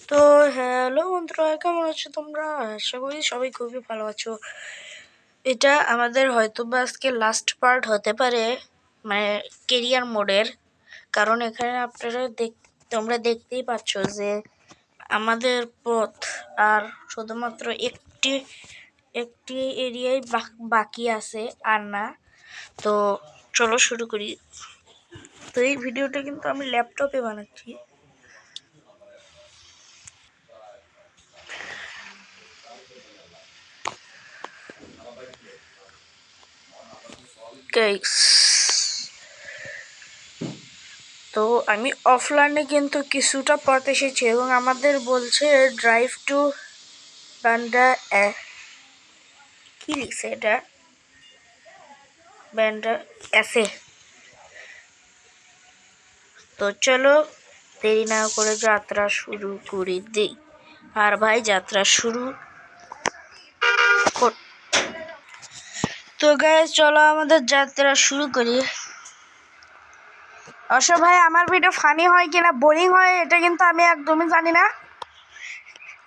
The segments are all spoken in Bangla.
তো হ্যালো বন্ধুরা, কেমন আছো তোমরা? আশা করি সবাই খুবই ভালো আছো। এটা আমাদের হয়তো বা আজকে লাস্ট পার্ট হতে পারে, মানে কেরিয়ার মোডের। কারণ এখানে তোমরা দেখতেই পাচ্ছ যে আমাদের পথ আর শুধুমাত্র একটি একটি এরিয়ায় বাকি আছে, আর না। তো চলো শুরু করি। তো এই ভিডিওটা কিন্তু আমি ল্যাপটপে বানাচ্ছি। গাইস, তো আমি অফলাইনে কিন্তু কিছুটা পথ এসেছি এবং আমাদের বলছে ড্রাইভ টু বান্ডা কি লিখছে এটা, বান্ডা এসে। তো চলো দেরি না করে যাত্রা শুরু করে দিই। আর ভাই যাত্রা শুরু তো গাইস চলো আমাদের যাত্রা শুরু করি। অবশ্য ভাই আমার ভিডিও ফানি হয় কিনা বোরিং হয় এটা কিন্তু আমি একদমই জানি না।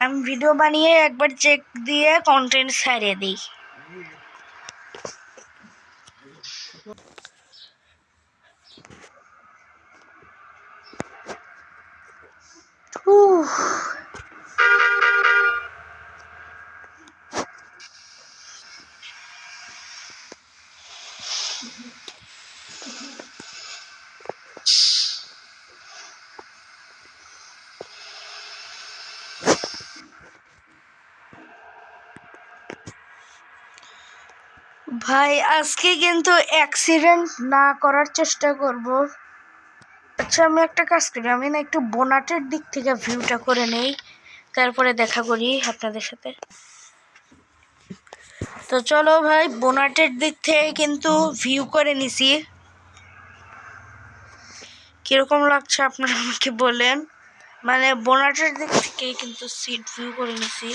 আমি ভিডিও বানিয়ে একবার চেক দিয়ে কন্টেন্ট ছাড়িয়ে দিই। ভাই আজকে কিন্তু অ্যাক্সিডেন্ট না করার চেষ্টা করব। আচ্ছা আমি একটা কাজ করি, আমি না একটু বোনাটের দিক থেকে ভিউটা করে নেই, তারপরে দেখা করি আপনাদের সাথে। তো চলো ভাই, বোনাটের দিক থেকে কিন্তু ভিউ করে নিছি। কিরকম লাগছে আপনারা আমাকে বলেন। মানে বোনাটের দিক থেকে কিন্তু সিট ভিউ করে নিছি।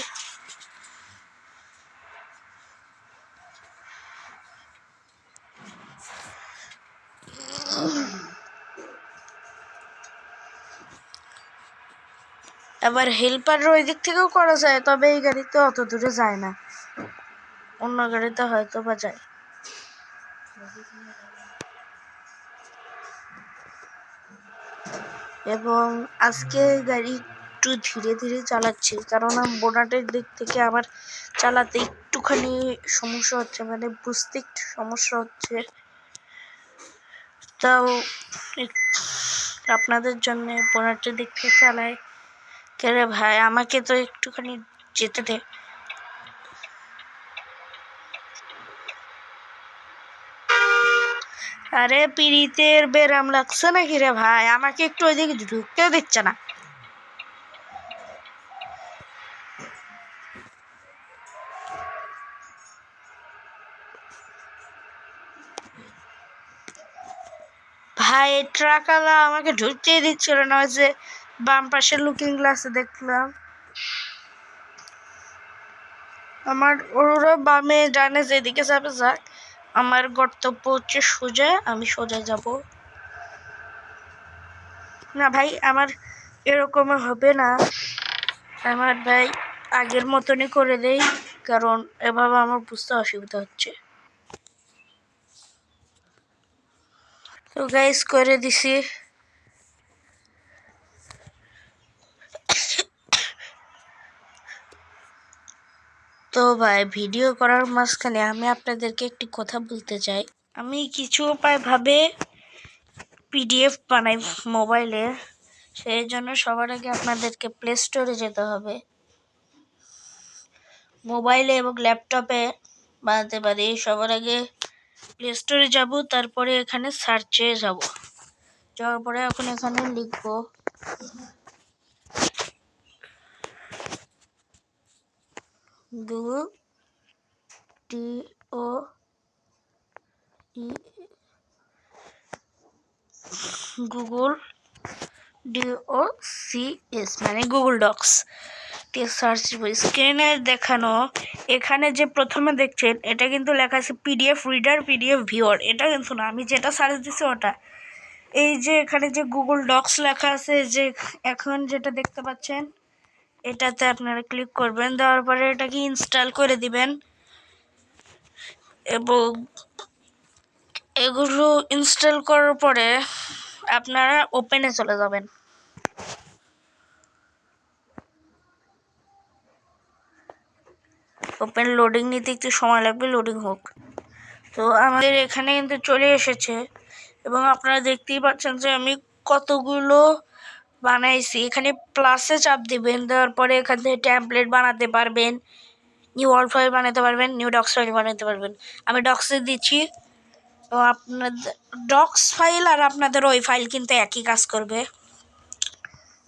আবার হেল্পারের ওই দিক থেকেও করা যায়, তবে এই গাড়িতে অত দূরে যায় না, অন্য গাড়িতে হয়তো বা যায়। এবং আজকে গাড়ি একটু ধীরে ধীরে চালাচ্ছি, কারণ বোনাটের দিক থেকে আমার চালাতে একটুখানি সমস্যা হচ্ছে, মানে বুঝতে একটু সমস্যা হচ্ছে। তাও আপনাদের জন্য বোনাটের দিক থেকে চালাই। কে ভাই, আমাকে তো একটুখানি যেতে দে। আরে পিড়িতের বেরাম লাগছে নাকি রে ভাই? আমাকে একটু ওইদিকে ঢুকতেও দিচ্ছে না। ভাই ট্রাকওয়ালা আমাকে ঢুকতেই দিচ্ছিল না। ওই যে বাম পাশের লুকিং গ্লাসে দেখলাম আমার, ওরা বামে ডানে যেদিকে যাবে যাক, আমার গন্তব্য হচ্ছে সোজা, আমি সোজা যাব না। ভাই আমার এরকম হবে না, আমার ভাই আগের মতনই করে দেই, কারণ এভাবে আমার বুঝতে অসুবিধা হচ্ছে। তো গাইস করে দিছি। তো ভাই ভিডিও করার মাঝখানে আমি আপনাদেরকে একটি কথা বলতে চাই। আমি কিছু উপায় ভাবে পিডিএফ বানাই মোবাইলে, সেই জন্য সবার আগে আপনাদেরকে প্লে স্টোরে যেতে হবে। মোবাইলে এবং ল্যাপটপে বানাতে পারি। সবার আগে প্লে স্টোরে যাব, তারপরে এখানে সার্চে যাব, যাওয়ার পরে এখন এখানে লিখবো গুগল গুগল DOCS মানে গুগল ডক্স সার্চ। স্ক্রিনে দেখানো এখানে যে প্রথমে দেখছেন এটা কিন্তু লেখা আছে পিডিএফ রিডার, পিডিএফ ভিউয়ার। এটা কিন্তু না, আমি যেটা সার্চ দিছি ওটা। এই যে এখানে যে গুগল ডক্স লেখা আছে, যে এখন যেটা দেখতে পাচ্ছেন এটাতে আপনারা ক্লিক করবেন, দেওয়ার পরে এটাকে ইনস্টল করে দিবেন এবং এগুলো ইনস্টল করার পরে আপনারা ওপেনে চলে যাবেন। ওপেন লোডিং নিতে একটু সময় লাগবে, লোডিং হোক। তো আমাদের এখানে কিন্তু চলে এসেছে এবং আপনারা দেখতেই পাচ্ছেন যে আমি কতগুলো বানাইছি। এখানে প্লাসে চাপ দিবেন, দেওয়ার পরে এখান থেকে টেমপ্লেট বানাতে পারবেন, নিউ ওয়ার্ড ফাইল বানাতে পারবেন, নিউ ডক্স ফাইল বানাতে পারবেন। আমি ডক্সে দিচ্ছি, তো আপনাদের ডক্স ফাইল আর আপনাদের ওই ফাইল কিন্তু একই কাজ করবে।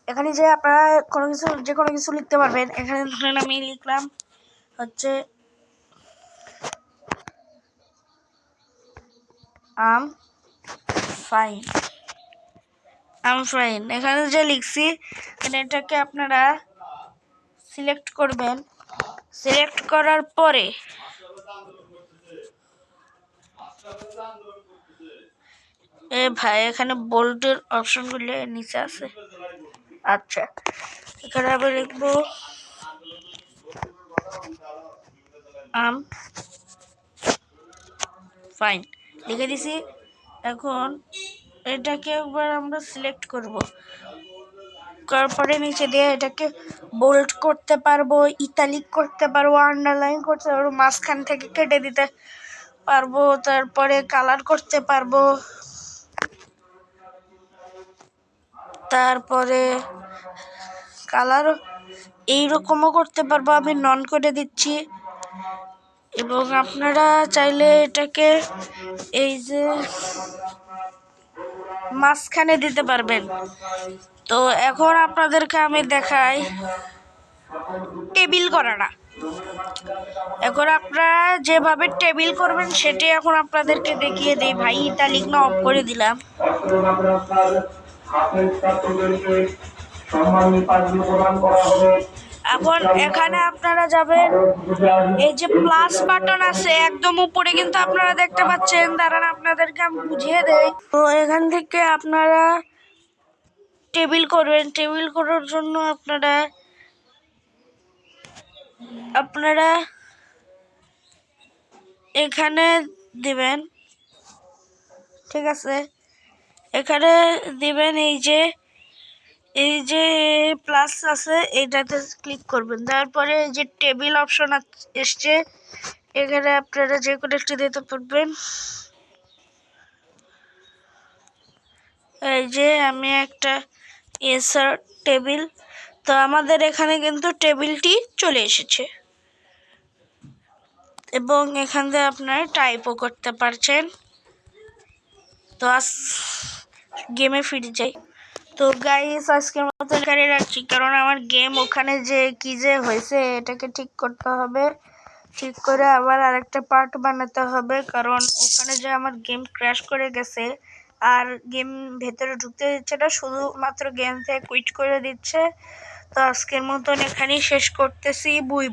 এখানে যে আপনারা যে কোনো কিছু লিখতে পারবেন। এখানে ধরেন আমি লিখলাম হচ্ছে আম ফাইন। এখানে যে লিখছি এটাকে আপনারা সিলেক্ট করবেন। সিলেক্ট করার পরে ভাই এখানে বোল্ডের অপশনগুলো নিচে আছে। আচ্ছা, এখানে আমি লিখবো আম ফাইন, লিখে দিছি। এখন এটাকে একবার আমরা সিলেক্ট করব, তারপরে নিচে দিয়ে এটাকে বোল্ড করতে পারবো, ইটালিক করতে পারবো, আন্ডারলাইন করতে পারবো, মাঝখান থেকে কেটে দিতে পারবো, তারপরে কালার করতে পারবো, তারপরে কালার এইরকমও করতে পারবো। আমি নন করে দিচ্ছি এবং আপনারা চাইলে এটাকে এই যে মাঝখানে দিতে পারবেন। তো এখন আপনাদেরকে আমি দেখাই টেবিল করাটা। এখন আপনারা যেভাবে টেবিল করবেন সেটাই এখন আপনাদেরকে দেখিয়ে দিই। ভাই ইটালিক না অফ করে দিলাম। এখন এখানে আপনারা যাবেন, এই যে প্লাস বাটন আছে একদম উপরে কিন্তু আপনারা দেখতে পাচ্ছেন। দাঁড়ান আপনাদেরকে আমি বুঝিয়ে দেই। তো এখান থেকে আপনারা টেবিল করবেন। টেবিল করার জন্য আপনারা এখানে দিবেন, ঠিক আছে? এখানে দিবেন এই যে প্লাস আছে এইটাতে ক্লিক করবেন। তারপরে এই যে টেবিল অপশন এসছে, এখানে আপনারা যে কোনো একটা দিতে পারবেন। এই যে আমি একটা এসআর টেবিল, তো আমাদের এখানে কিন্তু টেবিলটি চলে এসেছে এবং এখান থেকে আপনারা টাইপও করতে পারছেন। তো গেমে ফিরে যাই। তো গাইস আজকের মতো এখানে রাখছি, কারণ আমার গেম ওখানে যে কি যে হয়েছে এটাকে ঠিক করতে হবে। ঠিক করে আবার আরেকটা পার্ট বানাতে হবে, কারণ ওখানে যে আমার গেম ক্র্যাশ করে গেছে আর গেম ভেতরে ঢুকতে দিচ্ছে না, শুধুমাত্র গেম থেকে কুইট করে দিচ্ছে। তো আজকের মতন এখানেই শেষ করতেছি। বুই।